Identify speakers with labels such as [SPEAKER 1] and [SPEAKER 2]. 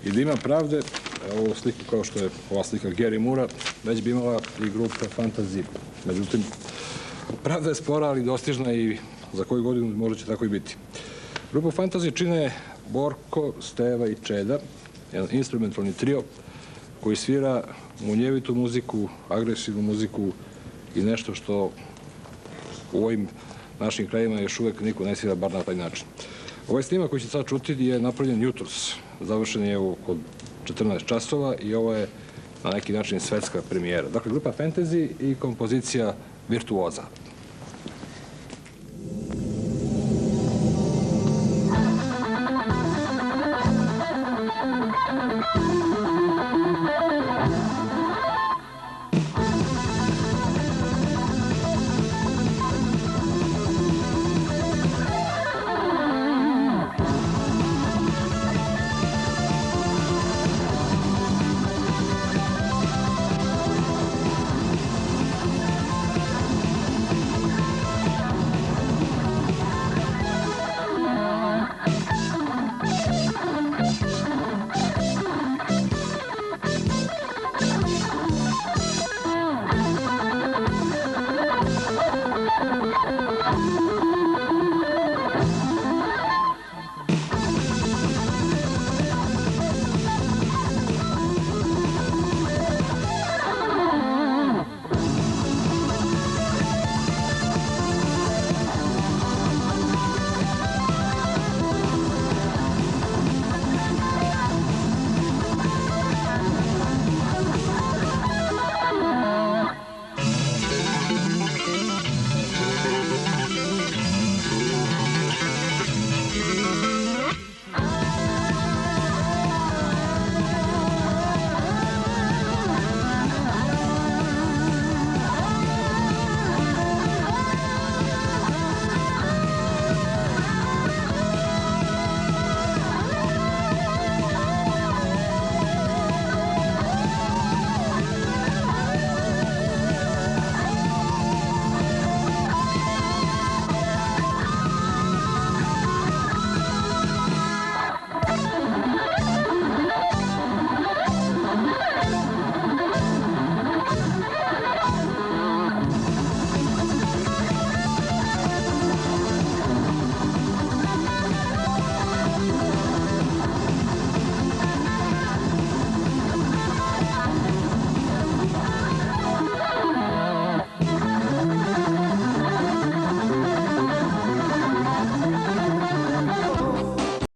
[SPEAKER 1] I da ima pravde, ovu sliku kao što je ova slika Gary Moora, već bi imala i grupa Fantasy. Međutim, pravda je spora, ali dostižna i za koju godinu možda će tako i biti. Grupu Fantasy čine Borko, Steva i Ceda, jedan instrumentalni trio koji svira munjevitu muziku, agresivnu muziku i nešto što u ovim našim krajima još uvek niko ne svira, bar na taj način. Ovaj snimak koji će sad čuti je napravljen jutros. Završen je oko 14 časova i ovo je na neki način svetska premijera. Dakle, grupa Fantasy i kompozicija Virtuoza.